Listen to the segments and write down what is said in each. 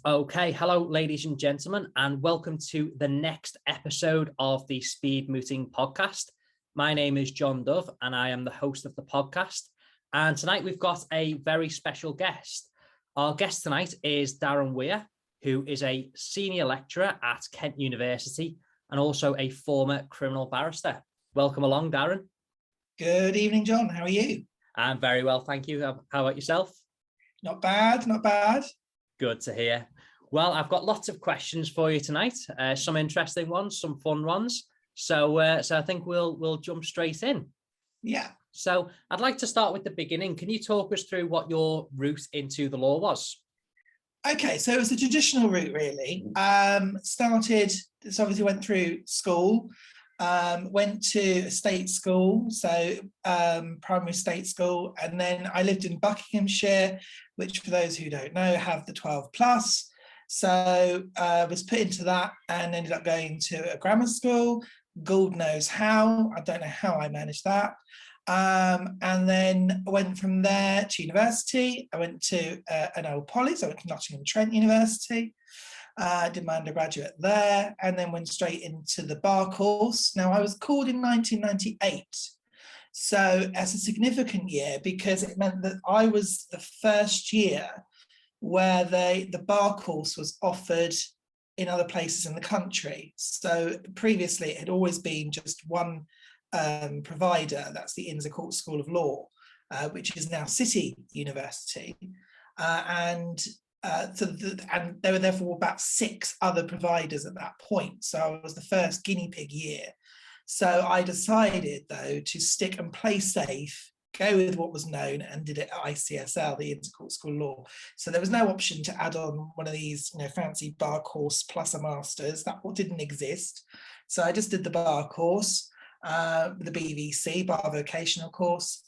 Okay, hello, ladies and gentlemen, and welcome to the next episode of the Speed Mooting podcast. My name is John Dove, and I am the host of the podcast. And tonight we've got a very special guest. Our guest tonight is Darren Weir, who is a senior lecturer at Kent University and also a former criminal barrister. Welcome along, Darren. Good evening, John. How are you? I'm very well, thank you. How about yourself? Not bad, not bad. Good to hear. Well, I've got lots of questions for you tonight. Some interesting ones, some fun ones. So I think we'll jump straight in. Yeah. So I'd like to start with the beginning. Can you talk us through what your route into the law was? Okay, so it was a traditional route, really. Obviously went through school, went to a state school, so primary state school, and then I lived in Buckinghamshire, which for those who don't know, have the 12 plus. So I was put into that and ended up going to a grammar school. God knows how. I don't know how I managed that. And then I went from there to university. I went to an old poly, so I went to Nottingham Trent University. Did my undergraduate there and then went straight into the bar course. Now, I was called in 1998. So as a significant year, because it meant that I was the first year where the bar course was offered in other places in the country. So previously it had always been just one provider, that's the Inns of Court School of Law, which is now City University. And there were therefore about 6 other providers at that point. So I was the first guinea pig year. So I decided, though, to stick and play safe, go with what was known, and did it at ICSL, the Inns of Court School of Law. So there was no option to add on one of these, fancy bar course plus a master's. That didn't exist. So I just did the bar course, the BVC, bar vocational course.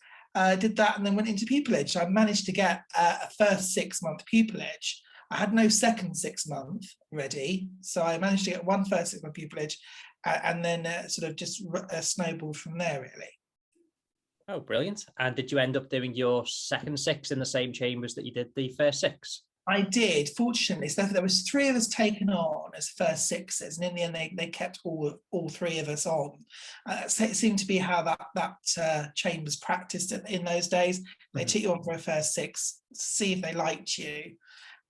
Did that and then went into pupillage. So I managed to get a first 6-month pupillage. I had no second 6-month ready. So I managed to get one first 6-month pupillage and then sort of just snowballed from there, really. Oh, brilliant. And did you end up doing your second 6 in the same chambers that you did the first 6? I did, fortunately. So there was 3 of us taken on as first 6s, and in the end they kept all 3 of us on. So it seemed to be how that chambers practiced in those days. They took you on for a first 6, see if they liked you,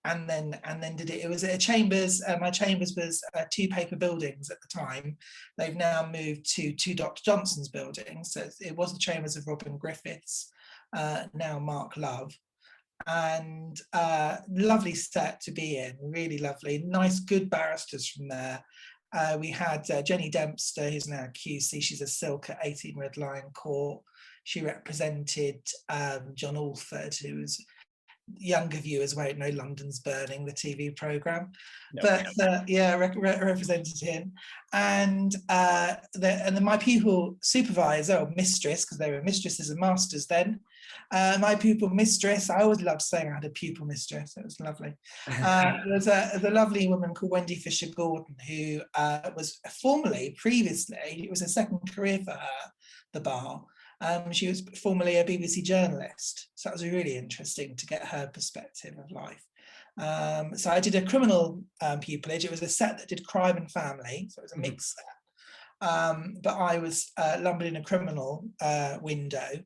and then did it. It was a chambers. My chambers was 2 paper buildings at the time. They've now moved to 2 Dr. Johnson's buildings. So it was the chambers of Robin Griffiths, now Mark Love. And lovely set to be in, really lovely, nice, good barristers from there. We had Jenny Dempster, who's now QC. She's a silk at 18 Red Lion Court. She represented John Alford, who was younger viewers won't know London's Burning, the TV programme, represented him. And then my pupil supervisor, or mistress, because they were mistresses and masters then, my pupil mistress, I always loved saying I had a pupil mistress, it was lovely. There's a lovely woman called Wendy Fisher-Gordon, who was previously, it was a second career for her, the bar. She was formerly a BBC journalist, so that was really interesting to get her perspective of life. So I did a criminal pupillage. It was a set that did crime and family, so it was a mixed set. But I was lumbered in a criminal window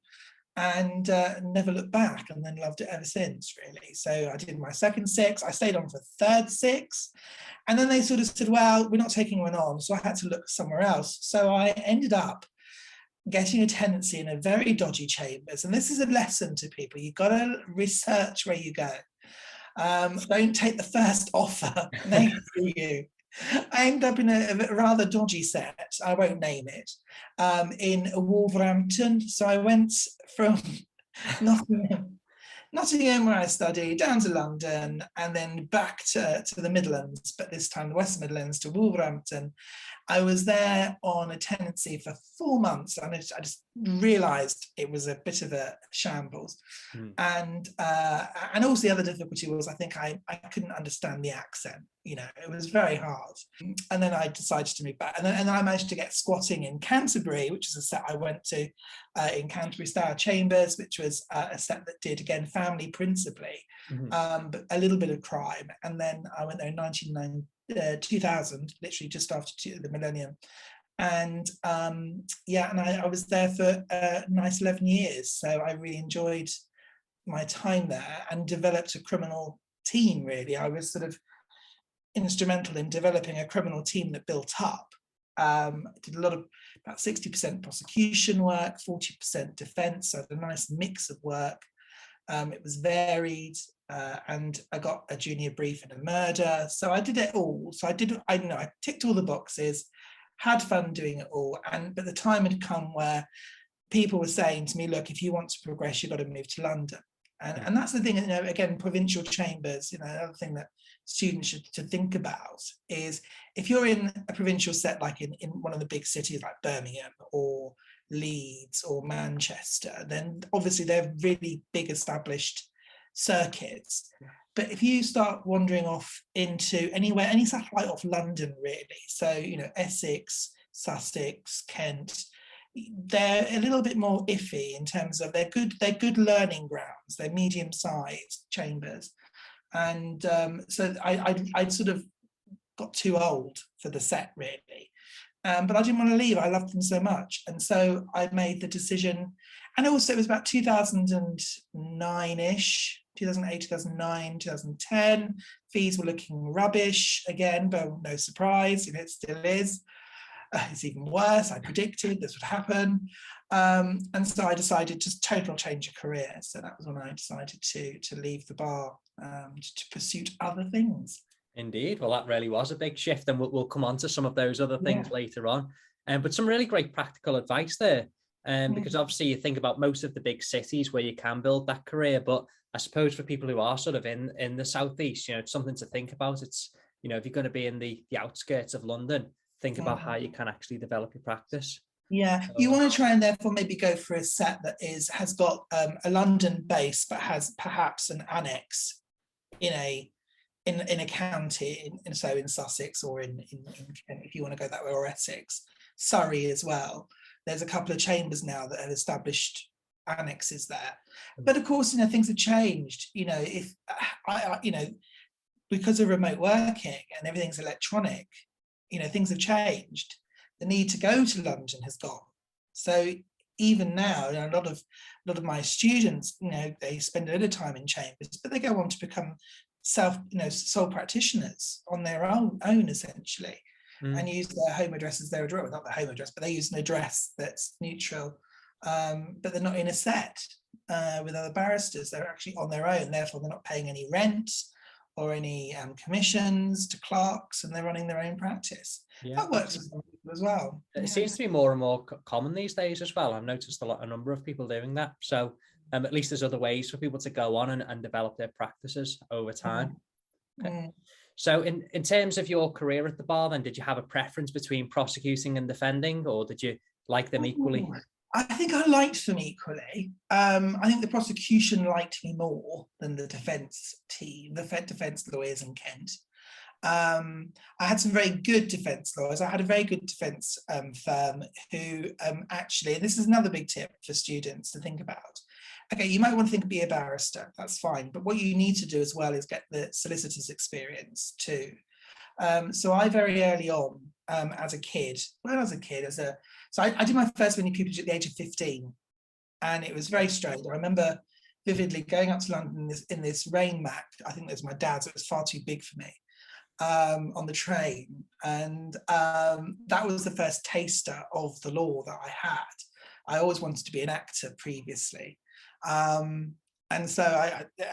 and never looked back, and then loved it ever since, really. So I did my second 6. I stayed on for third 6, and then they sort of said, well, we're not taking one on, so I had to look somewhere else. So I ended up getting a tenancy in a very dodgy chambers, and this is a lesson to people. You've got to research where you go. Don't take the first offer made for you. I ended up in a rather dodgy set, I won't name it, in Wolverhampton. So I went from Nottingham, where I studied, down to London, and then back to the Midlands, but this time the West Midlands, to Wolverhampton. I was there on a tenancy for 4 months, and I just realised it was a bit of a shambles. And also the other difficulty was I think I couldn't understand the accent. You know, it was very hard. And then I decided to move back, and then I managed to get squatting in Canterbury, which is a set I went to in Canterbury Style Chambers, which was a set that did, again, family principally, but a little bit of crime. And then I went there in 2000, literally just after the millennium. And and I was there for a nice 11 years. So I really enjoyed my time there and developed a criminal team, really. I was sort of instrumental in developing a criminal team that built up. Did a lot of, about 60% prosecution work, 40% defense, so a nice mix of work. It was varied, and I got a junior brief in a murder. So I did it all. So I ticked all the boxes, had fun doing it all. But the time had come where people were saying to me, look, if you want to progress, you've got to move to London. And that's the thing, you know, again, provincial chambers, you know, another thing that students should think about is if you're in a provincial set, like in one of the big cities like Birmingham or Leeds or Manchester, then obviously they're really big established circuits. But if you start wandering off into anywhere, any satellite off London, really, so, you know, Essex, Sussex, Kent, they're a little bit more iffy in terms of they're good learning grounds, they're medium-sized chambers. And so I sort of got too old for the set, really. But I didn't want to leave. I loved them so much. And so I made the decision. And also it was about 2009-ish, 2008, 2009, 2010. Fees were looking rubbish again, but no surprise, you know, it still is. It's even worse. I predicted this would happen. And so I decided to total change of career. So that was when I decided to leave the bar, to pursue other things. Indeed. Well, that really was a big shift, and we'll come on to some of those other things later on. But some really great practical advice there. Because obviously you think about most of the big cities where you can build that career, but I suppose for people who are sort of in the southeast, you know, it's something to think about. It's, you know, if you're going to be in the outskirts of London, think about how you can actually develop your practice. Yeah, you want to try and therefore maybe go for a set that has got a London base, but has perhaps an annex in a county, so in Sussex or in if you want to go that way, or Essex, Surrey as well. There's a couple of chambers now that have established annexes there. But of course, you know, things have changed. You know, if you know, because of remote working and everything's electronic, you know, things have changed. The need to go to London has gone. So even now, you know, a lot of my students, you know, they spend a little time in chambers, but they go on to become sole practitioners on their own essentially, and use their home address as their address. Not the home address, but they use an address that's neutral. But they're not in a set with other barristers. They're actually on their own. Therefore, they're not paying any rent or any commissions to clerks, and they're running their own practice. That works for some people as well. It seems to be more and more common these days as well. I've noticed a number of people doing that. So at least there's other ways for people to go on and develop their practices over time. Okay. So in terms of your career at the bar, then, did you have a preference between prosecuting and defending, or did you like them equally? I think I liked them equally. I think the prosecution liked me more than the defence team, the defence lawyers in Kent. I had some very good defence lawyers. I had a very good defence firm who actually, and this is another big tip for students to think about. Okay, you might want to be a barrister, that's fine. But what you need to do as well is get the solicitor's experience too. So I very early on, as a kid, so I did my first mini pupillage at the age of 15, and it was very strange. I remember vividly going up to London in this rain Mac. I think it was my dad's. It was far too big for me, on the train, and that was the first taster of the law that I had. I always wanted to be an actor previously, and so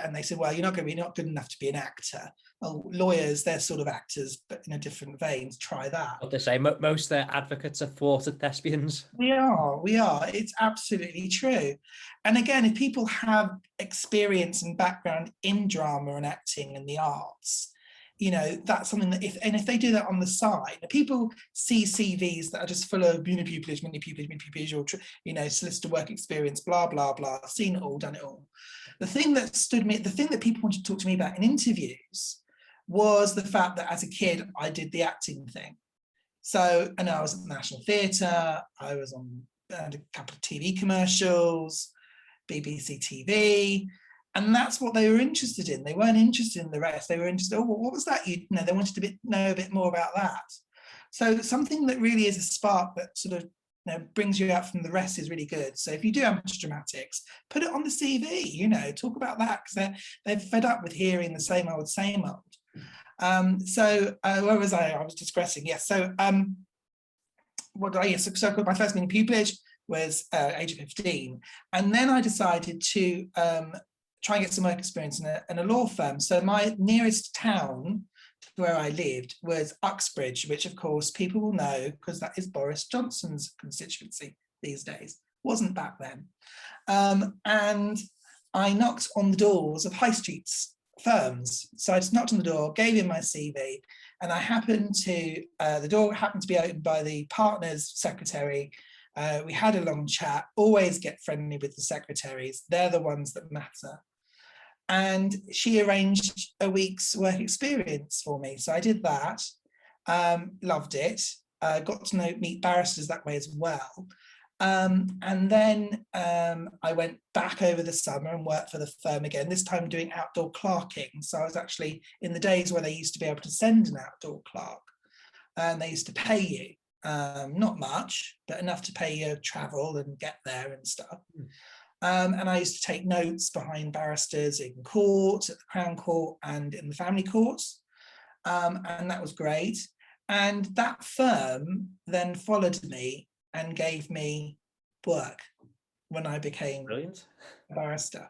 and they said, well, you're not good enough to be an actor. Well, lawyers, they're sort of actors, but in a different vein. Try that. What they say, most of their advocates are thwarted thespians. We are. It's absolutely true. And again, if people have experience and background in drama and acting and the arts, that's something that if they do that on the side, people see CVs that are just full of mini pupillage, or solicitor work experience, blah blah blah, seen it all, done it all. The thing that people wanted to talk to me about in interviews was the fact that as a kid I did the acting thing. So, and I was at the National Theatre, I was on a couple of TV commercials, BBC TV. And that's what they were interested in. They weren't interested in the rest. They were interested, oh, well, what was that? They wanted to know a bit more about that. So something that really is a spark that sort of brings you out from the rest is really good. So if you do amateur dramatics, put it on the CV, talk about that, because they're fed up with hearing the same old, same old. Where was I? I was digressing. Yes. So so my first mini pupillage was age of 15. And then I decided to try and get some work experience in a law firm. So my nearest town to where I lived was Uxbridge, which of course people will know because that is Boris Johnson's constituency these days. Wasn't back then. And I knocked on the doors of high streets firms. So I just knocked on the door, gave him my CV, and the door happened to be opened by the partner's secretary. We had a long chat. Always get friendly with the secretaries. They're the ones that matter. And she arranged a week's work experience for me. So I did that, loved it, got to meet barristers that way as well. And then I went back over the summer and worked for the firm again, this time doing outdoor clerking. So I was actually in the days where they used to be able to send an outdoor clerk, and they used to pay you. Not much, but enough to pay your travel and get there and stuff. And I used to take notes behind barristers in court, at the Crown Court and in the family courts. And that was great. And that firm then followed me and gave me work when I became Brilliant. a barrister.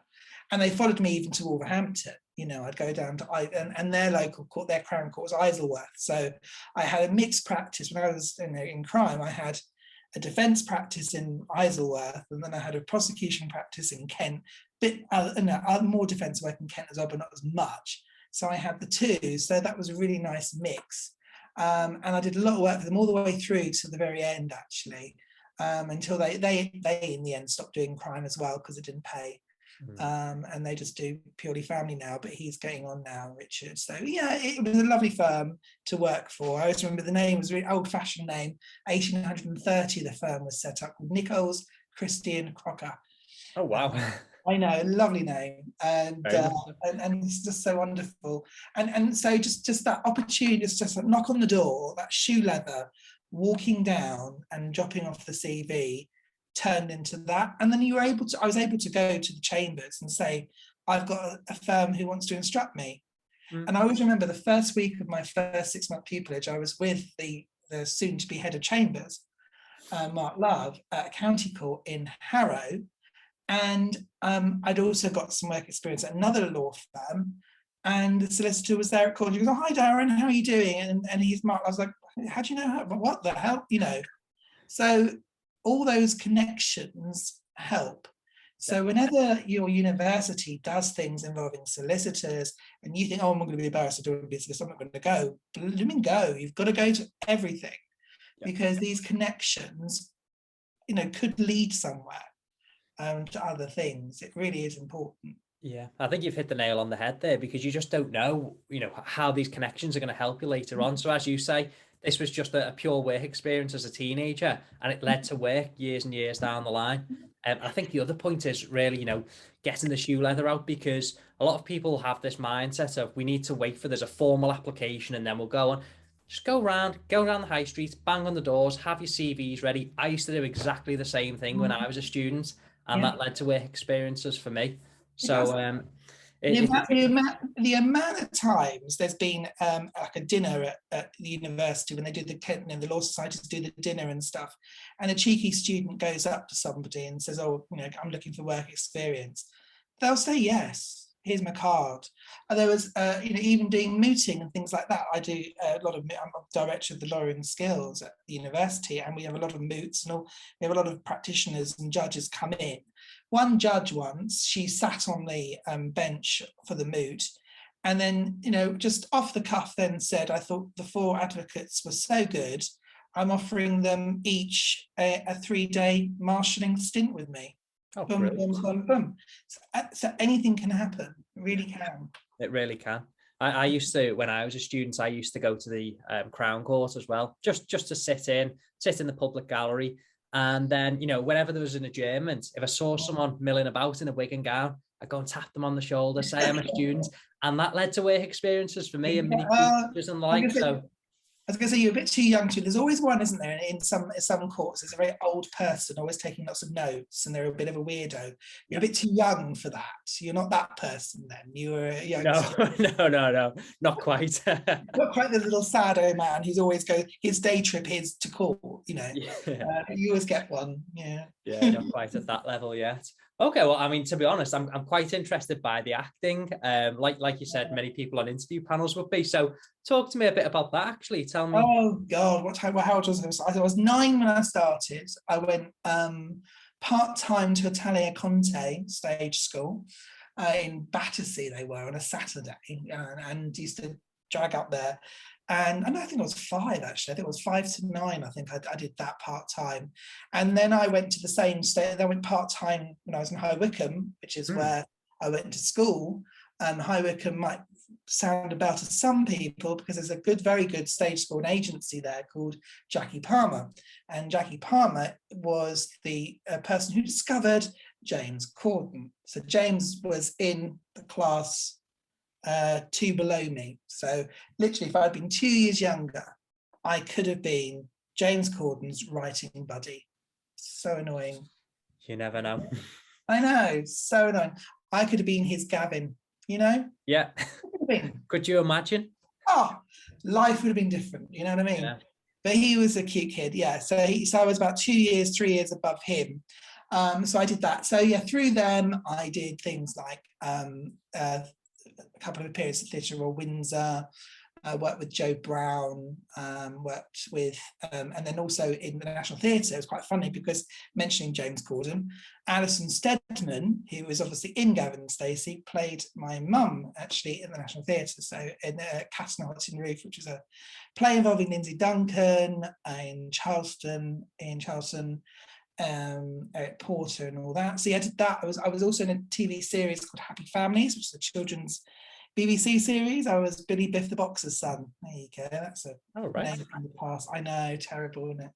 And they followed me even to Wolverhampton. I'd go down to and their local court, their Crown Court was Isleworth. So I had a mixed practice when I was in crime. I had a defence practice in Isleworth, and then I had a prosecution practice in Kent. More defence work in Kent as well, but not as much. So I had the two. So that was a really nice mix. And I did a lot of work for them all the way through to the very end, actually, until they in the end stopped doing crime as well because it didn't pay. And they just do purely family now, but he's getting on now, Richard. So yeah, it was a lovely firm to work for. I always remember the name was a really old-fashioned name. 1830 the firm was set up with Nichols, Christian, Crocker. Oh wow. I know, lovely name, and it's just so wonderful. And so just that opportunity, just a knock on the door, that shoe leather, walking down and dropping off the CV turned into that. And then I was able to go to the chambers and say, I've got a firm who wants to instruct me. And I always remember the first week of my first 6-month pupillage, I was with the soon to be head of chambers, Mark Love, at a county court in Harrow. And I'd also got some work experience at another law firm, and the solicitor was there at court. He goes, "Oh, hi Darren, how are you doing?" And he's Mark. I was like, "How do you know? What the hell?" So all those connections help. So whenever your university does things involving solicitors and you think, "Oh, I'm going to be a barrister doing business, I'm not going to go." Go. You've got to go to everything, because these connections, could lead somewhere. To other things. It really is important. Yeah, I think you've hit the nail on the head there, because you just don't know, how these connections are going to help you later on. So as you say, this was just a pure work experience as a teenager, and it led to work years and years down the line. I think the other point is really, getting the shoe leather out, because a lot of people have this mindset of we need to wait for there's a formal application and then we'll go on. Just go around the high streets, bang on the doors, have your CVs ready. I used to do exactly the same thing when I was a student. And that led to work experiences for me. So the amount of times there's been like a dinner at the university when they do the law societies do the dinner and stuff, and a cheeky student goes up to somebody and says, "Oh, I'm looking for work experience." They'll say yes. Here's my card. And there was, even doing mooting and things like that. I do a lot of. I'm director of the Lawyer and Skills at the university, and we have a lot of moots and we have a lot of practitioners and judges come in. One judge once, she sat on the bench for the moot, And then, you know, just off the cuff then said, I thought the 4 advocates were so good, I'm offering them each a 3-day marshalling stint with me. Oh, Boom, boom, boom, boom. So anything can happen, it really can. It really can. I used to, when I was a student, I used to go to the Crown Court as well, just to sit in the public gallery. And then, you know, whenever there was an adjournment, if I saw someone milling about in a wig and gown, I'd go and tap them on the shoulder, say I'm a student. And that led to work experiences for me and mini teachers and like. So I was going to say, you're a bit too young to. There's always one, isn't there, in some courts? There's a very old person always taking lots of notes, and they're a bit of a weirdo. You're a bit too young for that. So you're not that person then. You were a youngster. No, not quite. Not quite the little sad old man who's always his day trip is to court. You know, you always get one. Yeah. Yeah, not quite at that level yet. Okay, well, I mean, to be honest, I'm quite interested by the acting. Like you said, many people on interview panels would be. So talk to me a bit about that, actually. Tell me. Oh, God, how old was I? I was 9 when I started. I went part-time to Italia Conte stage school in Battersea, they were, on a Saturday, and used to drag up there. And I think I was 5, actually. I think it was 5 to 9. I think I did that part-time. And then I went to the same state. I went part-time when I was in High Wycombe, which is where I went to school. High Wycombe might sound about to some people because there's a very good stage school and agency there called Jackie Palmer. And Jackie Palmer was the person who discovered James Corden. So James was in the class 2 below me. So literally, if I'd been 2 years younger, I could have been James Corden's writing buddy. So annoying. You never know. I know, so annoying. I could have been his Gavin, you know? Yeah. Could you imagine? Oh, life would have been different, you know what I mean? Yeah. But he was a cute kid, yeah. So I was about 2 years, 3 years above him. So I did that. So yeah, through them, I did things like a couple of appearances at Theatre Royal Windsor, worked with Joe Brown, worked with, and then also in the National Theatre. It was quite funny because, mentioning James Corden, Alison Steadman, who was obviously in Gavin and Stacey, played my mum actually in the National Theatre. So in Cat and Hearts in Roof, which is a play involving Lindsay Duncan in Charleston, Eric Porter and all that. So yeah, I did that. I was also in a TV series called Happy Families, which is a children's BBC series. I was Billy Biff the Boxer's son. There you go. That's a name from the past. I know, terrible, isn't it?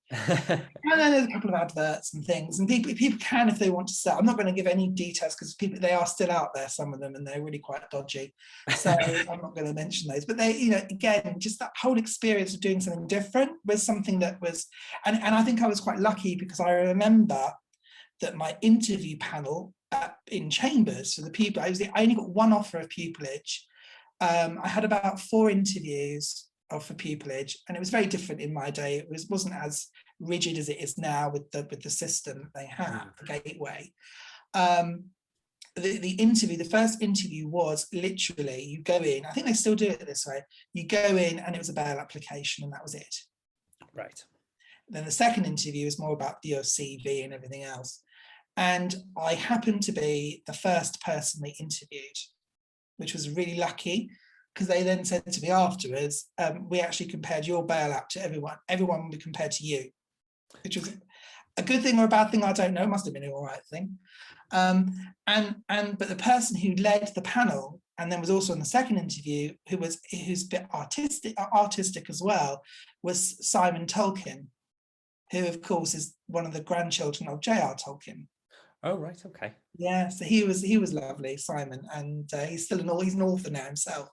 And then there's a couple of adverts and things. And people can, if they want to sell. I'm not going to give any details because they are still out there, some of them, and they're really quite dodgy. So I'm not going to mention those. But they, you know, again, just that whole experience of doing something different was something that was, and I think I was quite lucky because I remember that my interview panel in Chambers for the people, I only got one offer of pupillage. I had about 4 interviews for pupillage, and it was very different in my day. It wasn't as rigid as it is now with the system that they have, the gateway. The first interview was literally, you go in, I think they still do it this way, you go in and it was a bail application and that was it. Right. Then the second interview is more about your CV and everything else. And I happened to be the first person they interviewed, which was really lucky because they then said to me afterwards, we actually compared your bailout to everyone. Everyone will be compared to you, which was a good thing or a bad thing, I don't know. It must have been an all right thing. But the person who led the panel and then was also in the second interview, who's a bit artistic as well, was Simon Tolkien, who of course is one of the grandchildren of J.R. Tolkien. Oh, right, okay. Yeah, so he was lovely, Simon, and he's an author now himself.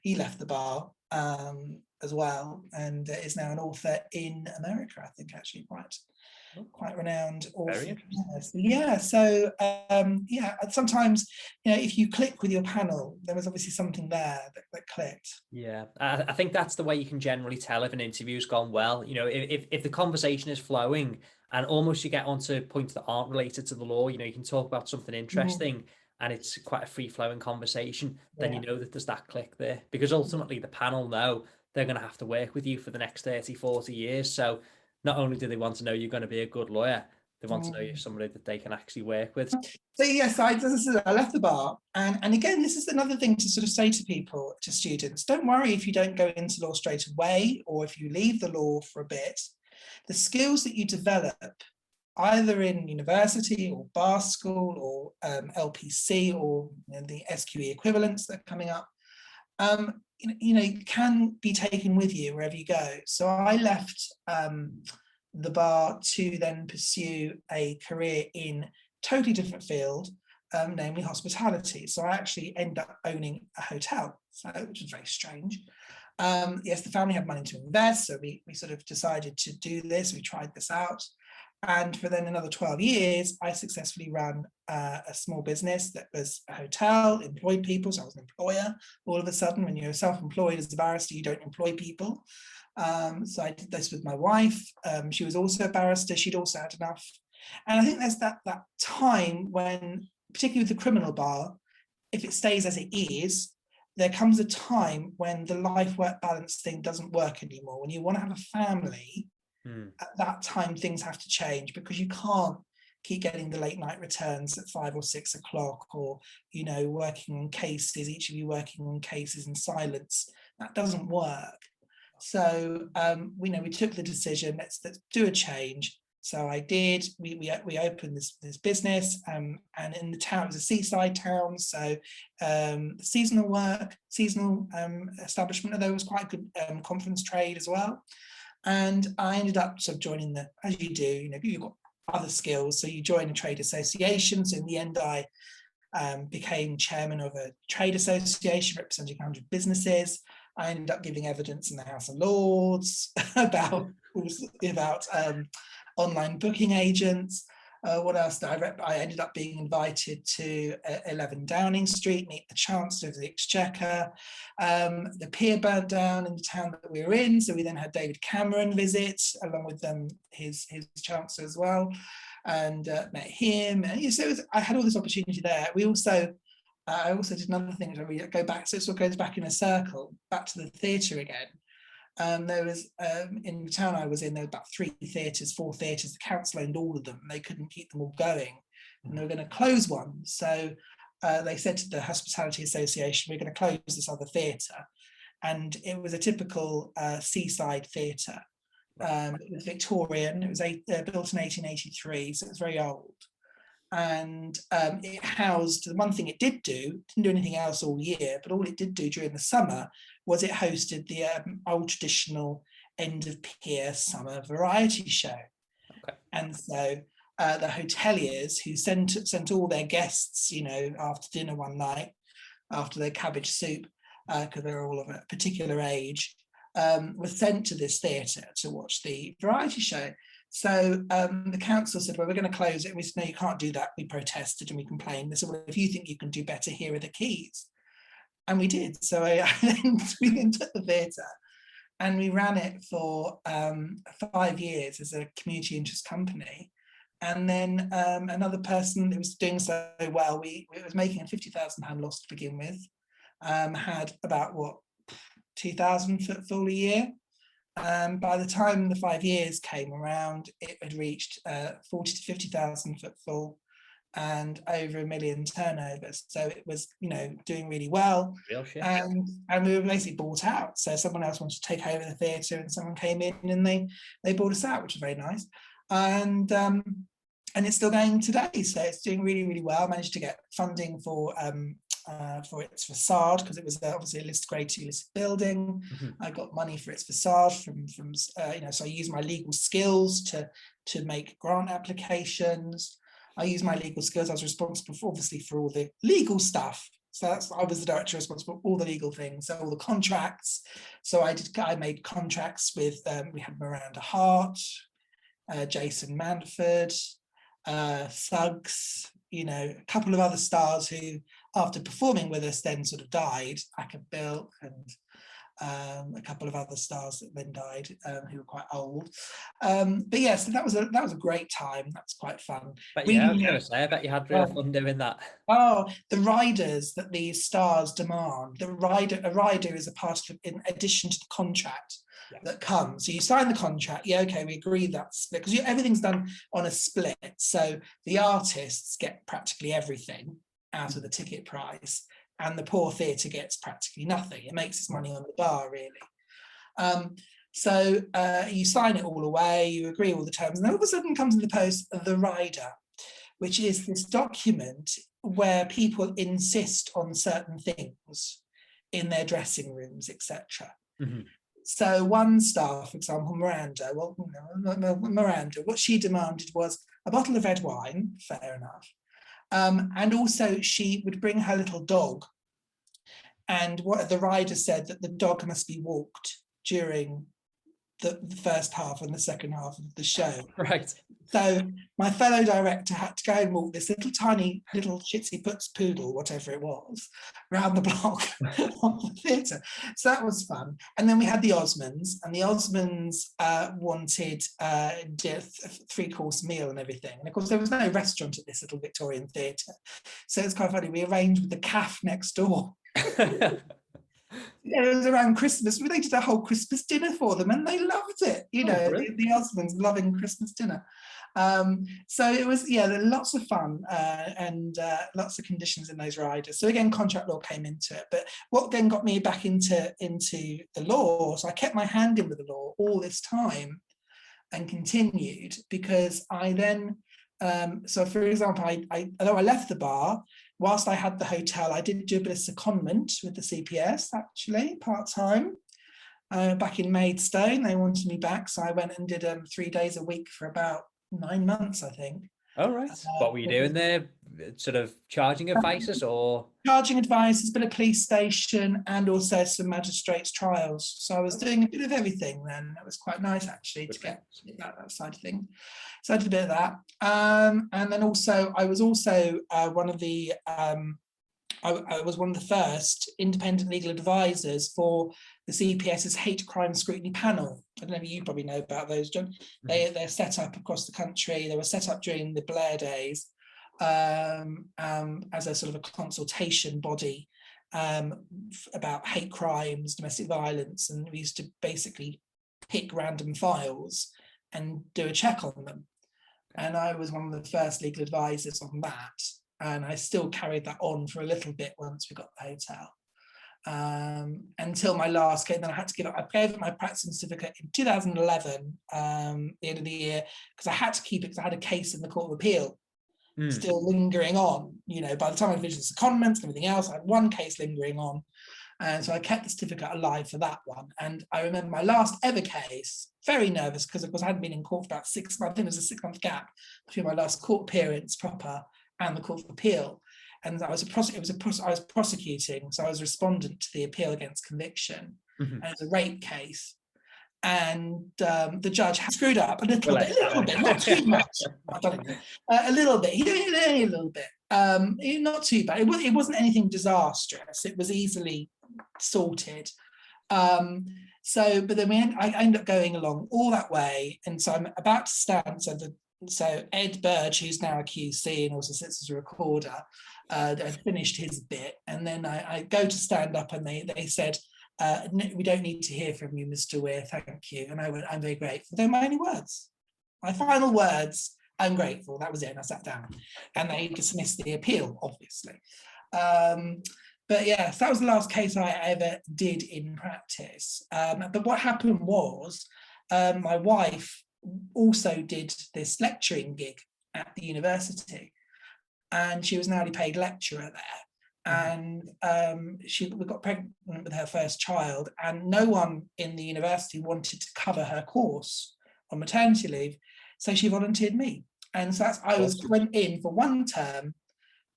He left the bar as well, and is now an author in America, I think, actually quite renowned author. Very interesting. Yeah, so sometimes, you know, if you click with your panel, there was obviously something there that clicked. Yeah, I think that's the way you can generally tell if an interview's gone well. You know, if the conversation is flowing and almost you get onto points that aren't related to the law, you know, you can talk about something interesting and it's quite a free-flowing conversation, then you know that there's that click there. Because ultimately the panel know they're going to have to work with you for the next 30, 40 years. So not only do they want to know you're going to be a good lawyer, They want to know you're somebody that they can actually work with. So yes, I left the bar, and again, this is another thing to sort of say to people, to students: don't worry if you don't go into law straight away, or if you leave the law for a bit. The skills that you develop, either in university or bar school or LPC or the SQE equivalents that are coming up, can be taken with you wherever you go. So I left the bar to then pursue a career in totally different field, namely hospitality. So I actually ended up owning a hotel, which was very strange. Yes, the family had money to invest, so we sort of decided to do this. We tried this out, and for then another 12 years, I successfully ran a small business that was a hotel, employed people. So I was an employer. All of a sudden, when you're self-employed as a barrister, you don't employ people. So I did this with my wife. She was also a barrister. She'd also had enough. And I think there's that time when, particularly with the criminal bar, if it stays as it is, there comes a time when the life-work balance thing doesn't work anymore. When you want to have a family, at that time things have to change, because you can't keep getting the late night returns at 5 or 6 o'clock, or working on cases, each of you working on cases in silence. That doesn't work. So we took the decision, let's do a change. So I did. We opened this business, and in the town, it was a seaside town. So seasonal establishment, although it was quite good conference trade as well. And I ended up sort of joining as you do, you've got other skills. So you join a trade association. So in the end, I became chairman of a trade association representing 100 businesses. I ended up giving evidence in the House of Lords about online booking agents. What else did I ended up being invited to 11 Downing Street, meet the Chancellor of the Exchequer. The pier burnt down in the town that we were in, so we then had David Cameron visit, along with his Chancellor as well, and met him. And so I had all this opportunity there. I also did another thing where we go back, so it sort of goes back in a circle, back to the theatre again. There was, in the town I was in, there were about 4 theatres. The council owned all of them, and they couldn't keep them all going, and they were going to close one. So they said to the Hospitality Association, we're going to close this other theatre. And it was a typical seaside theatre. It was Victorian. It was built in 1883, so it was very old. And it housed, the one thing it didn't do anything else all year, but all it did do during the summer was it hosted the old traditional end of pier summer variety show. Okay. And so the hoteliers who sent all their guests, after dinner one night, after their cabbage soup, because they were all of a particular age, were sent to this theatre to watch the variety show. So the council said, well, we're going to close it. And we said, no, you can't do that. We protested and we complained. They said, well, if you think you can do better, here are the keys. And we did. So we then took the theatre and we ran it for 5 years as a community interest company. And then another person who was doing so well, it was making a £50,000 loss to begin with, had about 2,000 footfall a year. By the time the 5 years came around, it had reached 40 to 50,000 footfall and over $1 million turnover. So it was, doing really well. And we were basically bought out. So someone else wanted to take over the theatre, and someone came in and they bought us out, which was very nice. And it's still going today. So it's doing really, really well. I managed to get funding for its facade, because it was obviously a grade 2 listed building. I got money for its facade from so I used my legal skills to make grant applications. I used my legal skills. I was responsible for all the legal stuff. So I was the director responsible for all the legal things, so all the contracts. So I made contracts with we had Miranda Hart, Jason Manford, Suggs, a couple of other stars who, after performing with us, then sort of died. Acker Bill and a couple of other stars that then died who were quite old. But yeah, so that was a great time. That was quite fun. But yeah, I was going to say, I bet you had real fun doing that. Oh, the riders that these stars demand. A rider is a part of, in addition to the contract that comes. So you sign the contract. Yeah, okay, we agree that split because everything's done on a split. So the artists get practically everything out of the ticket price, and the poor theatre gets practically nothing. It makes its money on the bar, really. So you sign it all away. You agree all the terms, and then all of a sudden comes in the post the rider, which is this document where people insist on certain things in their dressing rooms, etc. Mm-hmm. So one star, for example, Miranda, what she demanded was a bottle of red wine, fair enough. And also she would bring her little dog. And what the rider said that the dog must be walked during the first half and the second half of the show. Right. So my fellow director had to go and walk this tiny little shitsy puts poodle, whatever it was, around the block of the theatre. So that was fun. And then we had the Osmonds, and the Osmonds wanted a 3-course meal and everything. And of course, there was no restaurant at this little Victorian theatre. So it's quite funny. We arranged with the cafe next door. Yeah, it was around Christmas. We did a whole Christmas dinner for them, and they loved it. You know, the Osmonds loving Christmas dinner. So it was, lots of fun and lots of conditions in those riders. So again, contract law came into it. But what then got me back into the law? So I kept my hand in with the law all this time and continued, because I then. So for example, although I left the bar, whilst I had the hotel, I did do a bit of secondment with the CPS, actually, part-time. Back in Maidstone, they wanted me back, so I went and did 3 days a week for about 9 months, I think. Oh, right. What were you doing there? Sort of charging advices or? Charging advices, but a police station, and also some magistrates' trials. So I was doing a bit of everything then. That was quite nice, actually, to get that side of things. So I did a bit of that. And then also, I was also one of the first independent legal advisors for the CPS's hate crime scrutiny panel. I don't know if you probably know about those, John. They're set up across the country. They were set up during the Blair days as a sort of a consultation body about hate crimes, domestic violence, and we used to basically pick random files and do a check on them. And I was one of the first legal advisors on that. And I still carried that on for a little bit once we got the hotel. Until my last case, then I had to give up. I gave up my practicing certificate in 2011, the end of the year, because I had to keep it because I had a case in the Court of Appeal still lingering on. You know, by the time I finished the secondments and everything else, I had one case lingering on. And so I kept the certificate alive for that one. And I remember my last ever case, very nervous, because of course I hadn't been in court for about 6 months. I think there was a 6-month gap between my last court appearance proper and the Court of Appeal. And I was prosecuting, so I was respondent to the appeal against conviction. And it was a rape case. And the judge had screwed up a little bit, not too much. A little bit, only a little bit. Not too bad. It wasn't anything disastrous. It was easily sorted. But then I ended up going along all that way, and so I'm about to stand. So Ed Burge, who's now a QC and also sits as a recorder, had finished his bit, and then I go to stand up, and they said, "We don't need to hear from you, Mr. Weir, thank you." And I went, "I'm very grateful." They're my only words. My final words, "I'm grateful." That was it. And I sat down, and they dismissed the appeal, obviously. But yeah, that was the last case I ever did in practice. But what happened was, my wife also did this lecturing gig at the university, and she was an hourly paid lecturer there. And we got pregnant with her first child, and no one in the university wanted to cover her course on maternity leave, so she volunteered me. And so went in for 1 term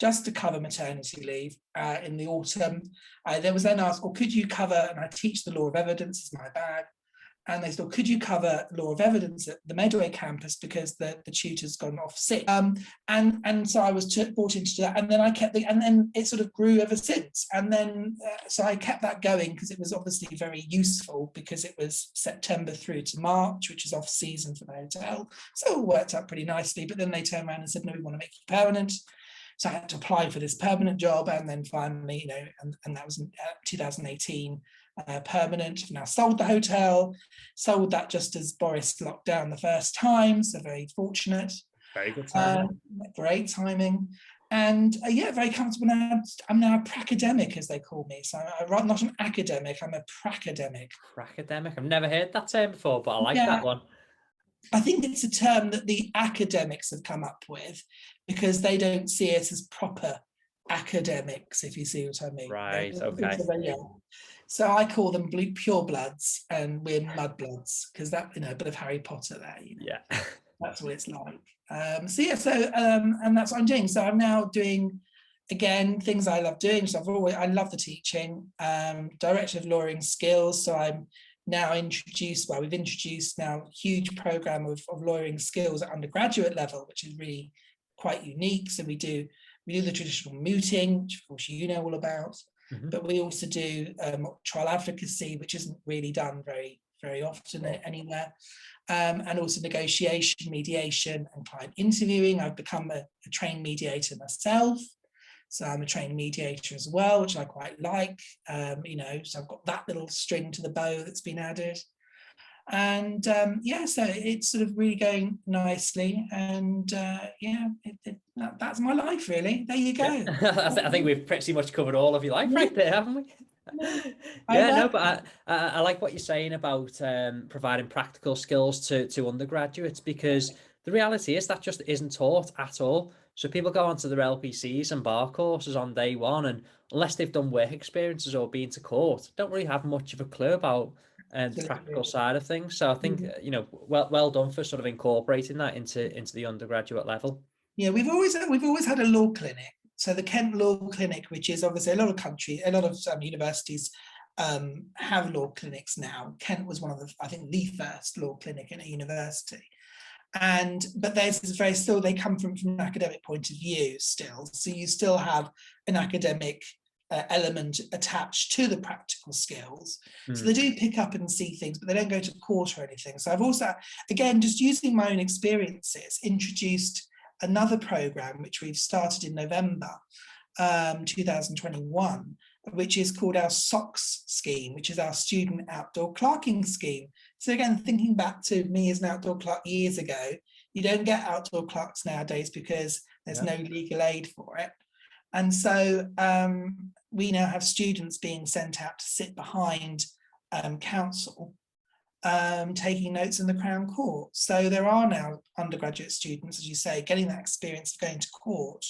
just to cover maternity leave in the autumn. I was then asked, "Well, could you cover?" And I teach the law of evidence, is my bag. and they said, could you cover law of evidence at the Medway campus because the tutor's gone off sick? And so I was brought into that, and then I kept and then it sort of grew ever since. And then so I kept that going because it was obviously very useful, because it was September through to March, which is off season for the hotel. So it all worked out pretty nicely. But then they turned around and said, no, we want to make you permanent. So I had to apply for this permanent job, and then finally, and that was in 2018. Permanent. I've now sold the hotel, sold that just as Boris locked down the first time, so very fortunate. Very good timing. Great timing. And yeah, very comfortable now. I'm now a pracademic, as they call me. So I'm not an academic, I'm a pracademic. Pracademic. I've never heard that term before, but I like that one. I think it's a term that the academics have come up with because they don't see it as proper academics, if you see what I mean. Right, okay. So I call them pure bloods, and we're mudbloods, because that, a bit of Harry Potter there. Yeah, that's what it's like. And that's what I'm doing. So I'm now doing, again, things I love doing. So I love the teaching, director of lawyering skills. So I'm now we've introduced now a huge program of lawyering skills at undergraduate level, which is really quite unique. So we do the traditional mooting, which of course you know all about. Mm-hmm. But we also do trial advocacy, which isn't really done very, very often anywhere, and also negotiation, mediation, and client interviewing. I've become a trained mediator myself, so I'm a trained mediator as well, which I quite like. So I've got that little string to the bow that's been added, and so it's sort of really going nicely, and that's my life, really. There you go. I think we've pretty much covered all of your life right there, haven't we? But I like what you're saying about providing practical skills to undergraduates, because the reality is that just isn't taught at all. So people go onto their LPCs and bar courses on day one, and unless they've done work experiences or been to court, don't really have much of a clue about the practical side of things. So I think well done for sort of incorporating that into the undergraduate level. Yeah, we've always had a law clinic. So the Kent Law Clinic, which is obviously a lot of universities have law clinics now. Kent was one of the first law clinic in a university. But theirs is they come from an academic point of view still. So you still have an academic element attached to the practical skills. So they do pick up and see things, but they don't go to court or anything. So I've also, again, just using my own experiences, introduced another program which we've started in November 2021, which is called our SOCS scheme, which is our student outdoor clerking scheme. So again, thinking back to me as an outdoor clerk years ago, you don't get outdoor clerks nowadays because there's no legal aid for it. And so we now have students being sent out to sit behind counsel, taking notes in the Crown Court. So there are now undergraduate students, as you say, getting that experience of going to court,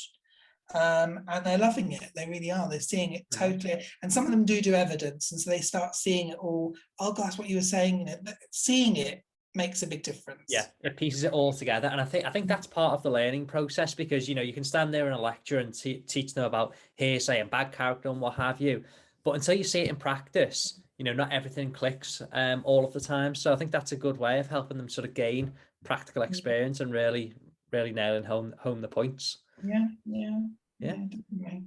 and they're loving it. They really are. They're seeing it totally. And some of them do evidence, and so they start seeing it all. Oh, gosh, what you were saying, seeing it makes a big difference. Yeah, it pieces it all together. And I think that's part of the learning process, because you can stand there in a lecture and teach them about hearsay and bad character and what have you, but until you see it in practice, not everything clicks all of the time. So I think that's a good way of helping them sort of gain practical experience and really nailing home the points. Yeah. Definitely.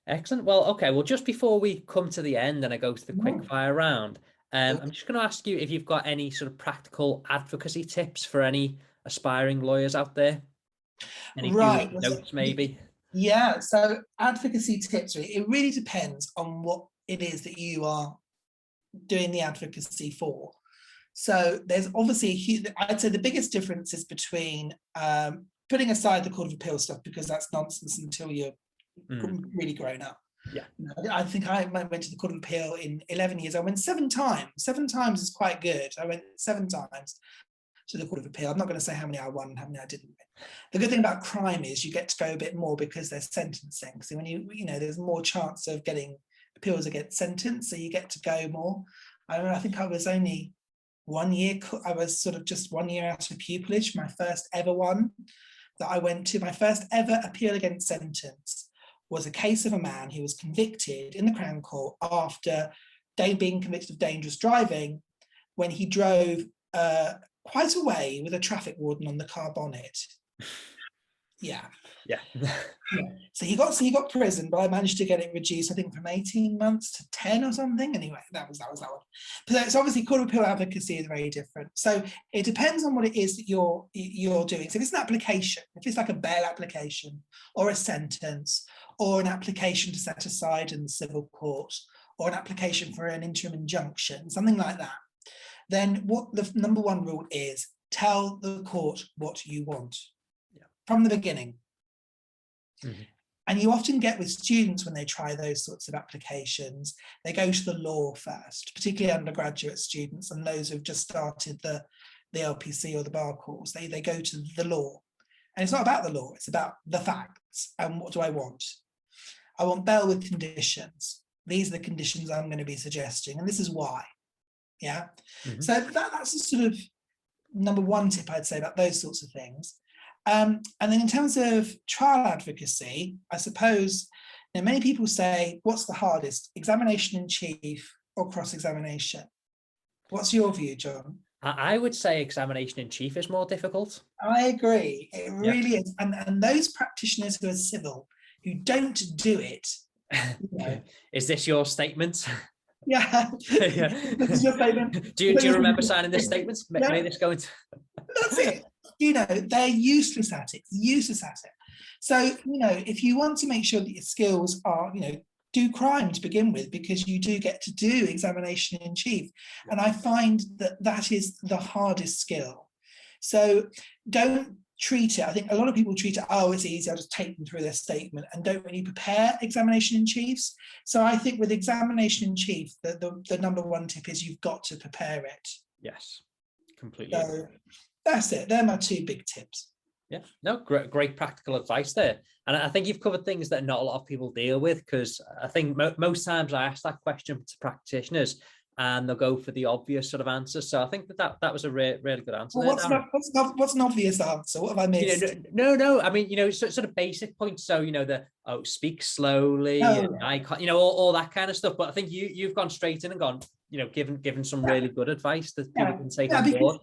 Excellent. Well, okay. Well, just before we come to the end and I go to the quick fire round, I'm just going to ask you if you've got any sort of practical advocacy tips for any aspiring lawyers out there. Any notes, maybe? Yeah. So advocacy tips, it really depends on what it is that you are doing the advocacy for. So there's obviously I'd say the biggest difference is between putting aside the Court of Appeal stuff, because that's nonsense until you're really grown up. Yeah, I think I went to the Court of Appeal in 11 years. I went 7 times. 7 times is quite good. I went 7 times to the Court of Appeal. I'm not going to say how many I won and how many I didn't win. The good thing about crime is you get to go a bit more because there's sentencing. So when there's more chance of getting appeals against sentence, so you get to go more. I think I was only 1 year. I was sort of just 1 year out of pupillage. My first ever one that I went to, my first ever appeal against sentence, was a case of a man who was convicted in the Crown Court after being convicted of dangerous driving, when he drove quite a way with a traffic warden on the car bonnet. Yeah. So he got prison, but I managed to get it reduced, I think, from 18 months to 10 or something. Anyway, that was that one. But it's obviously court of appeal advocacy is very different. So it depends on what it is that you're doing. So if it's an application, if it's like a bail application or a sentence or an application to set aside in the civil court or an application for an interim injunction, something like that, then what the number one rule is, tell the court what you want from the beginning. Mm-hmm. And you often get with students when they try those sorts of applications, they go to the law first, particularly undergraduate students and those who've just started the LPC or the bar course. They go to the law. And it's not about the law, it's about the facts. And what do I want? I want bail with conditions. These are the conditions I'm going to be suggesting, and this is why. Yeah. Mm-hmm. So that's a sort of number one tip I'd say about those sorts of things. And then in terms of trial advocacy, I suppose many people say, what's the hardest, examination in chief or cross-examination? What's your view, John? I would say examination in chief is more difficult. I agree. It really is. And those practitioners who are civil, who don't do it. Is this your statement? Yeah. This is your statement. Do you remember signing this statement? Yeah. May this go into... That's it. They're useless at it. So, if you want to make sure that your skills are, do crime to begin with, because you do get to do examination in chief. And I find that is the hardest skill. So don't treat it. I think a lot of people treat it, it's easy, I'll just take them through their statement, and don't really prepare examination in chiefs. So I think with examination in chief, the number one tip is you've got to prepare it. Yes, completely. So that's it. They're my two big tips. Yeah, no, great practical advice there. And I think you've covered things that not a lot of people deal with, because I think most times I ask that question to practitioners and they'll go for the obvious sort of answer. So I think that was a really good answer. Well, what's an obvious answer? What have I missed? No. I mean, sort of basic points. So, speak slowly, and I can't, all that kind of stuff. But I think you've gone straight in and gone, given some really good advice that people can take on board.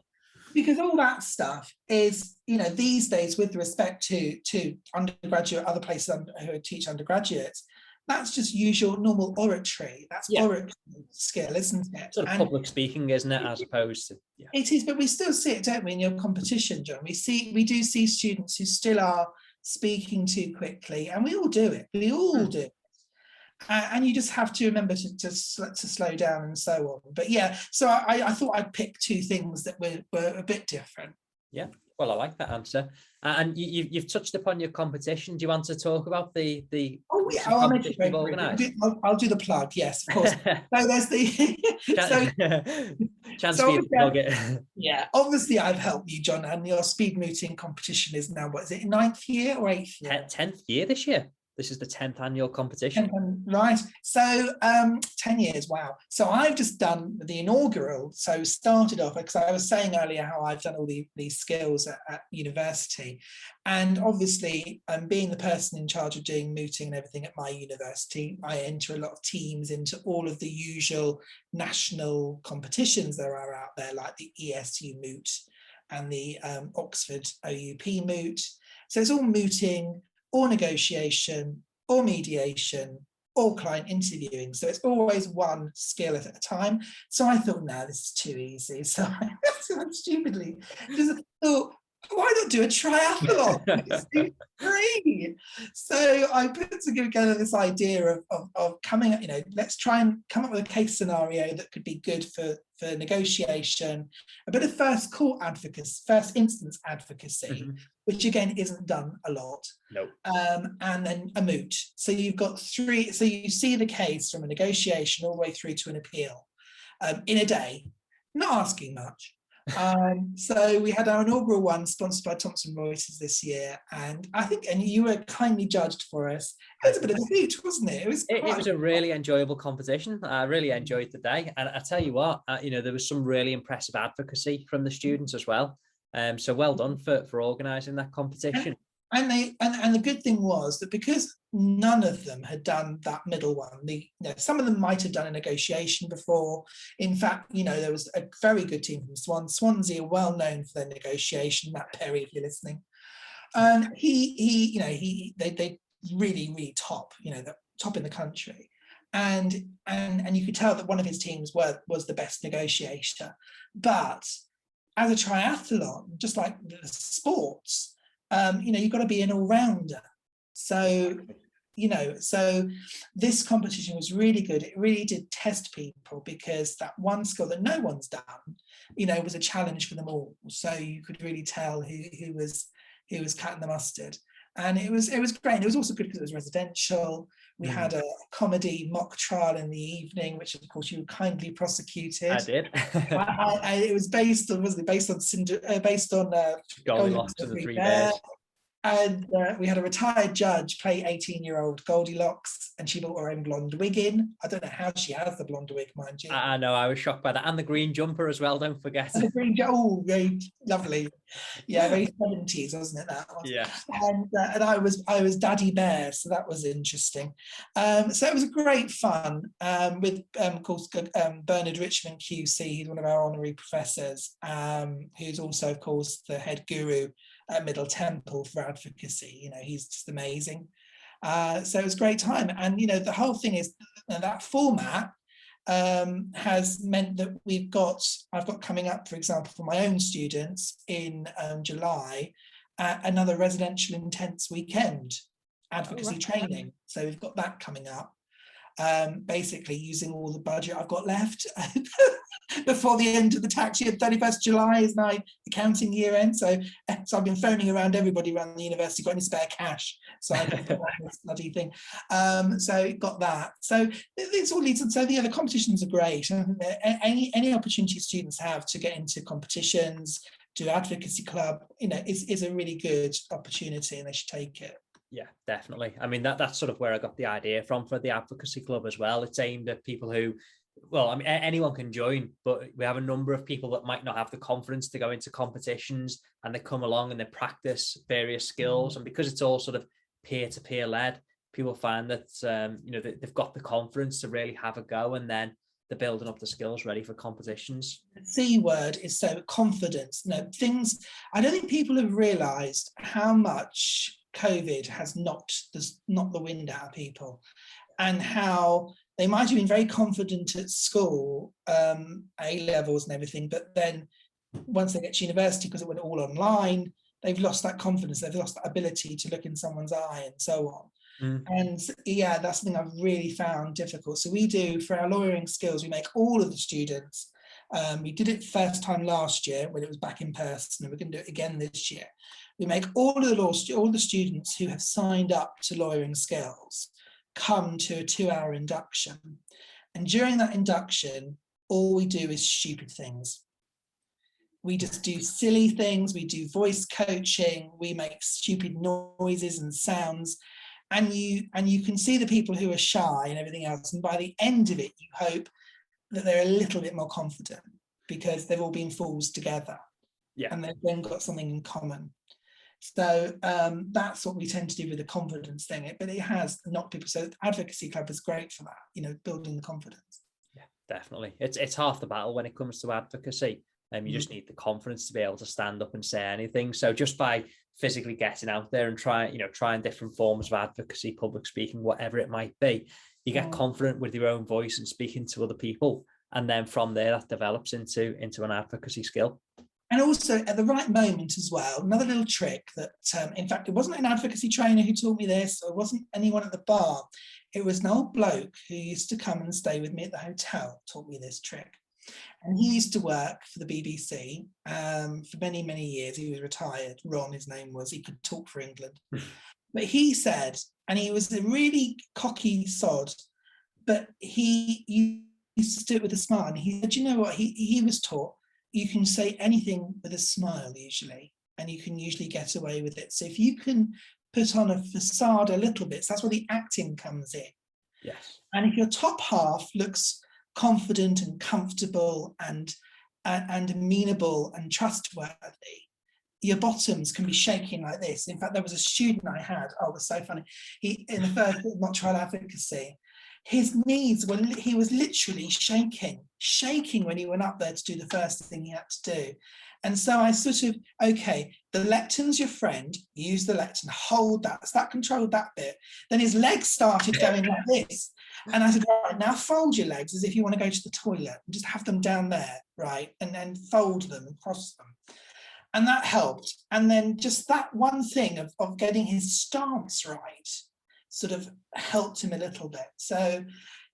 Because all that stuff is, these days, with respect to undergraduate, other places who teach undergraduates, that's just usual normal oratory. That's oratory skill, isn't it? Sort of public speaking, isn't it, as opposed to... Yeah. It is, but we still see it, don't we, in your competition, John? We do see students who still are speaking too quickly, and we all do it. We all do it. And you just have to remember to slow down and so on. But yeah, so I thought I'd pick two things that were a bit different. Yeah. Well, I like that answer. And you've touched upon your competition. Do you want to talk about the I'll make it very quick. I'll do the plug. Yes, of course. So there's the chance for you to plug it. Yeah, obviously I've helped you, John, and your speed mooting competition is now, what is it, 9th year or 8th year? 10th year this year. This is the 10th annual competition. Right. So 10 years, wow. So I've just done the inaugural. So started off, because I was saying earlier how I've done all these skills at university. And obviously, being the person in charge of doing mooting and everything at my university, I enter a lot of teams into all of the usual national competitions there are out there, like the ESU moot and the Oxford OUP moot. So it's all mooting, or negotiation, or mediation, or client interviewing. So it's always one skill at a time. So I thought, no, this is too easy. So I stupidly just thought, why not do a triathlon? It's free. So I put together this idea of coming, let's try and come up with a case scenario that could be good for negotiation, a bit of first instance advocacy, which again isn't done a lot. Nope. And then a moot. So you've got three, so you see the case from a negotiation all the way through to an appeal in a day, not asking much. So we had our inaugural one sponsored by Thomson Reuters this year, and I think, and you were kindly judged for us. It was a bit of a hoot, wasn't it? It was a really enjoyable competition. I really enjoyed the day, and I tell you what, there was some really impressive advocacy from the students as well. So well done for organising that competition. And the good thing was that because none of them had done that middle one, some of them might have done a negotiation before. In fact, there was a very good team from Swansea, are well known for their negotiation. Matt Perry, if you're listening, and they really top, the top in the country, and you could tell that one of his teams was the best negotiator. But as a triathlon, just like the sports, you've got to be an all-rounder. So, so this competition was really good. It really did test people, because that one skill that no one's done, was a challenge for them all. So you could really tell who was cutting the mustard. And it was great. And it was also good because it was residential. We had a comedy mock trial in the evening, which of course you kindly prosecuted. I did. It was based on Goldilocks and the Three Bears. And we had a retired judge play 18-year-old Goldilocks, and she brought her own blonde wig in. I don't know how she has the blonde wig, mind you. I know, I was shocked by that. And the green jumper as well, don't forget. And the green, oh, very lovely. Yeah, very 70s, wasn't it, that one? Yeah. And I was Daddy Bear, so that was interesting. So it was great fun with, of course, Bernard Richmond QC. He's one of our honorary professors, who's also, of course, the head guru at Middle Temple for advocacy. He's just amazing. So it was a great time. And, the whole thing is that format has meant that I've got coming up, for example, for my own students in July, another residential intense weekend advocacy training. So we've got that coming up. Basically using all the budget I've got left before the end of the tax year. 31st July is my accounting year end, so I've been phoning around everybody around the university, got any spare cash, so I can put on this bloody thing. So got that. So this all leads on. So the other competitions are great. Any opportunity students have to get into competitions, do advocacy club, is a really good opportunity, and they should take it. Yeah, definitely. I mean, that's sort of where I got the idea from for the advocacy club as well. It's aimed at people who, well, I mean, anyone can join, but we have a number of people that might not have the confidence to go into competitions, and they come along and they practice various skills. And because it's all sort of peer-to-peer led, people find that, they've got the confidence to really have a go, and then they're building up the skills ready for competitions. The C word is so confidence. I don't think people have realized how much COVID has knocked the wind out of people, and how they might have been very confident at school, A levels and everything, but then once they get to university, because it went all online, they've lost that confidence, they've lost that ability to look in someone's eye and so on. And yeah, that's something I've really found difficult. So we do, for our lawyering skills, we make all of the students, we did it first time last year when it was back in person, and we're going to do it again this year. We make all the students who have signed up to lawyering skills come to a 2-hour induction. And during that induction, all we do is stupid things. We just do silly things. We do voice coaching. We make stupid noises and sounds. And you can see the people who are shy and everything else. And by the end of it, you hope that they're a little bit more confident, because they've all been fools together. Yeah. And they've then got something in common. So that's what we tend to do with the confidence thing. But it has knocked people. So Advocacy Club is great for that, building the confidence. Yeah, definitely. It's half the battle when it comes to advocacy. You just need the confidence to be able to stand up and say anything. So just by physically getting out there and trying different forms of advocacy, public speaking, whatever it might be, you get confident with your own voice and speaking to other people. And then from there, that develops into an advocacy skill. And also at the right moment as well, another little trick that, in fact, it wasn't an advocacy trainer who taught me this, or it wasn't anyone at the bar. It was an old bloke who used to come and stay with me at the hotel, taught me this trick. And he used to work for the BBC for many, many years. He was retired. Ron, his name was. He could talk for England. But he said, and he was a really cocky sod, but he used to do it with a smile. And he said, you know what? He was taught, you can say anything with a smile usually, and you can usually get away with it. So if you can put on a facade a little bit, so that's where the acting comes in. Yes. And if your top half looks confident and comfortable and amenable and trustworthy, your bottoms can be shaking like this. In fact, there was a student I had, oh, it was so funny. He, in the first mock trial advocacy, his knees were, he was literally shaking when he went up there to do the first thing he had to do. And so I sort of, okay, the lectern's your friend, use the lectern, hold that. So that controlled that bit. Then his legs started going like this. And I said, right, now fold your legs as if you want to go to the toilet and just have them down there, right? And then fold them and cross them. And that helped. And then just that one thing of getting his stance right sort of helped him a little bit. So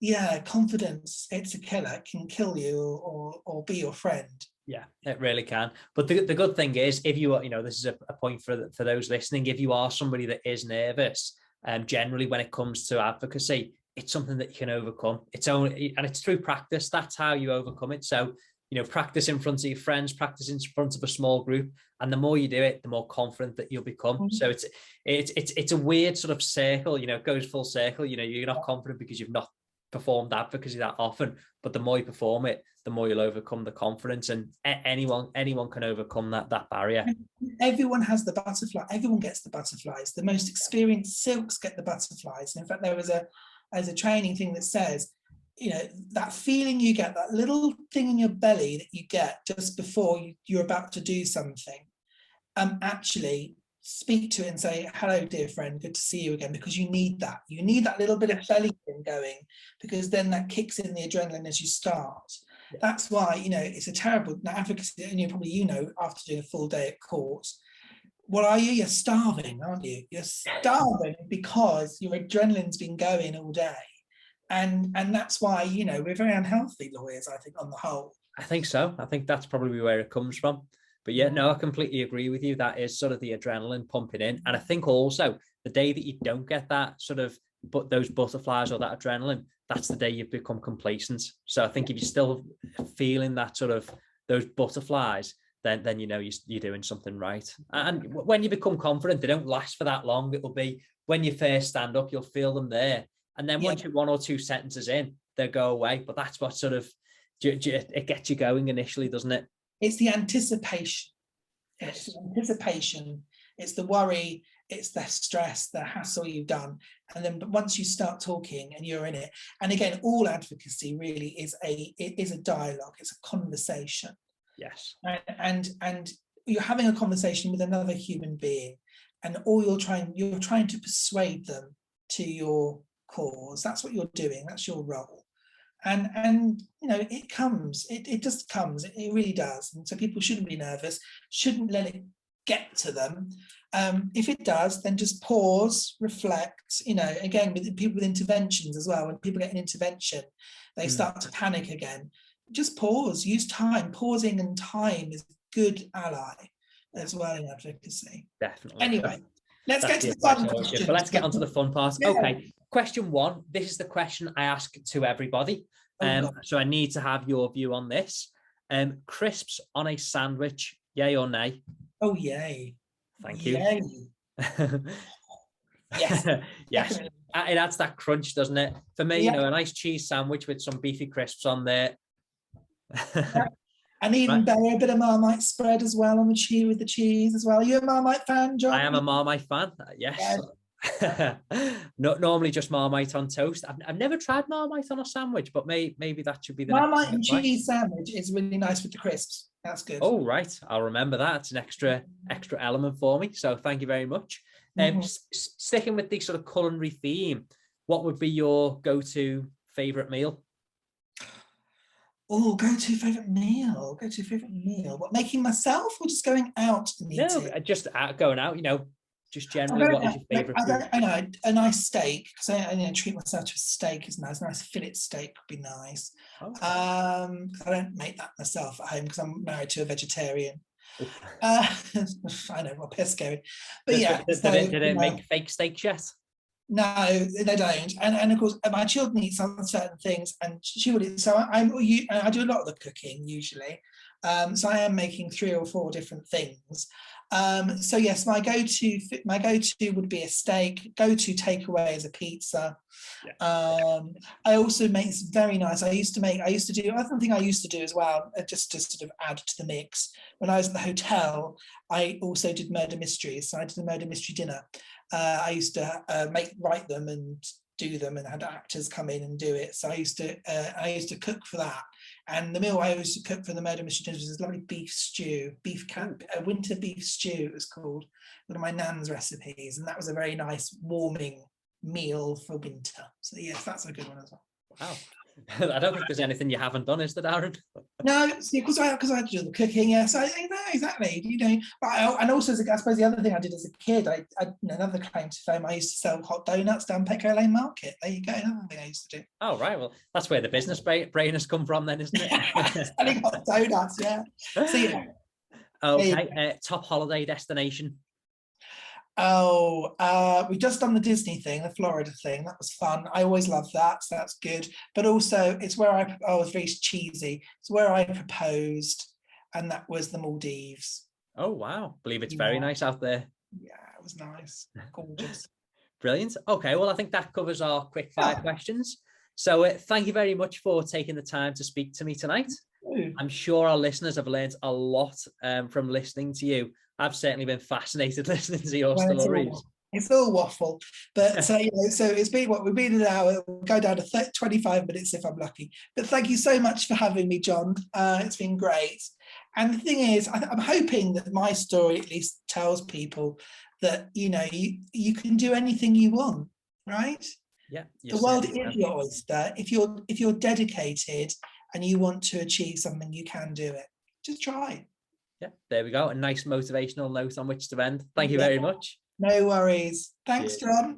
yeah, confidence, it's a killer. It can kill you or be your friend. Yeah, it really can. But the good thing is, if you are, you know, this is a point for those listening, if you are somebody that is nervous, generally when it comes to advocacy, it's something that you can overcome. It's only, and it's through practice. That's how you overcome it. So, you know, practice in front of your friends, practice in front of a small group. And the more you do it, the more confident that you'll become. Mm-hmm. So it's a weird sort of circle, you know, it goes full circle. You know, you're not confident because you've not performed advocacy that often, but the more you perform it, the more you'll overcome the confidence, and anyone can overcome that barrier. Everyone has the butterfly. Everyone gets the butterflies. The most experienced silks get the butterflies. And in fact, there was a training thing that says, you know, that feeling you get, that little thing in your belly that you get just before you're about to do something, actually speak to it and say, hello, dear friend, good to see you again, because you need that. You need that little bit of belly thing going, because then that kicks in the adrenaline as you start. Yeah. That's why, you know, it's a terrible advocacy, and you know, after doing a full day at court, what are you? You're starving, aren't you? You're starving because your adrenaline's been going all day. And that's why, you know, we're very unhealthy lawyers, I think, on the whole. I think so. I think that's probably where it comes from. But yeah, no, I completely agree with you. That is sort of the adrenaline pumping in. And I think also the day that you don't get that sort of, but those butterflies or that adrenaline, that's the day you've become complacent. So I think if you're still feeling that sort of those butterflies, then you know you're doing something right. And when you become confident, they don't last for that long. It'll be when you first stand up, you'll feel them there. And then once you're one or two sentences in, they'll go away. But that's what sort of, it gets you going initially, doesn't it? It's the anticipation. It's the anticipation. It's the worry. It's the stress, the hassle you've done. And then once you start talking and you're in it, and again, all advocacy really is a dialogue. It's a conversation. Yes. And you're having a conversation with another human being, and all you're trying to persuade them to your cause. That's what you're doing. That's your role. And you know, it comes, it just comes, it really does. And so people shouldn't be nervous, shouldn't let it get to them. If it does, then just pause, reflect. You know, again, with people with interventions as well, when people get an intervention, they start to panic again. Just pause, use time. Pausing and time is a good ally as well in advocacy. Definitely. Anyway, let's get to the fun question. But let's get on to the fun part. Yeah. Okay, question one. This is the question I ask to everybody. So I need to have your view on this. Crisps on a sandwich, yay or nay? Oh, yay. Thank you. Yay. Yes. Yes. It adds that crunch, doesn't it? For me, you know, a nice cheese sandwich with some beefy crisps on there. And even better, a bit of Marmite spread as well on the cheese, with the cheese as well. Are you a Marmite fan, John? I am a Marmite fan, yes. Not normally just Marmite on toast. I've never tried Marmite on a sandwich, but maybe that should be the Marmite and cheese sandwich is really nice with the crisps. That's good. Oh, right. I'll remember that. It's an extra element for me. So thank you very much. Sticking with the sort of culinary theme, what would be your go-to favourite meal? Oh, go-to favourite meal. Go-to favourite meal. What, making myself or just going out and eating? No, just going out, you know, just generally, what is your favourite food? I know, a nice steak, because I treat myself to a steak is nice. A nice fillet steak would be nice. Okay. I don't make that myself at home because I'm married to a vegetarian. I know, well, piss scary. But yeah. Did it make fake steaks yet? No, they don't. And of course, my children eat some certain things, and she would eat. So I do a lot of the cooking usually. So I am making 3 or 4 different things. So yes, my go-to would be a steak. Go-to takeaway is a pizza. Yeah. I also make very nice. Other thing I used to do as well, just to sort of add to the mix. When I was at the hotel, I also did murder mysteries. So I did a murder mystery dinner. I used to write them and do them, and had actors come in and do it. So I used to cook for that. And the meal I used to cook for the murder mystery dinners was this lovely beef stew, winter beef stew it was called, one of my nan's recipes, and that was a very nice warming meal for winter. So yes, that's a good one as well. Wow. I don't think there's anything you haven't done, is there, Darren? No, because I had to do the cooking. Yes, exactly. But and also, I suppose the other thing I did as a kid, another claim to fame, I used to sell hot donuts down Pecco Lane Market. There you go, another thing I used to do. Oh, right. Well, that's where the business brain has come from then, isn't it? Selling hot donuts, yeah. So yeah. Okay. Top holiday destination. We just done the Disney thing, the Florida thing. That was fun. I always love that, so that's good. But also, it's where I was very cheesy. It's where I proposed, and that was the Maldives. Oh wow! I believe it's very nice out there. Yeah, it was nice, gorgeous. Brilliant. Okay, well, I think that covers our quick fire questions. So thank you very much for taking the time to speak to me tonight. I'm sure our listeners have learned a lot from listening to you. I've certainly been fascinated listening to your stories. It's all waffle, but so it's been we've been an hour. We'll go down to 25 minutes if I'm lucky. But thank you so much for having me, John. It's been great. And the thing is, I'm hoping that my story at least tells people that you can do anything you want, right? Yeah, the world is your oyster. If you're dedicated and you want to achieve something, you can do it. Just try. Yeah, there we go. A nice motivational note on which to end. Thank you very much. No worries. Thanks, John.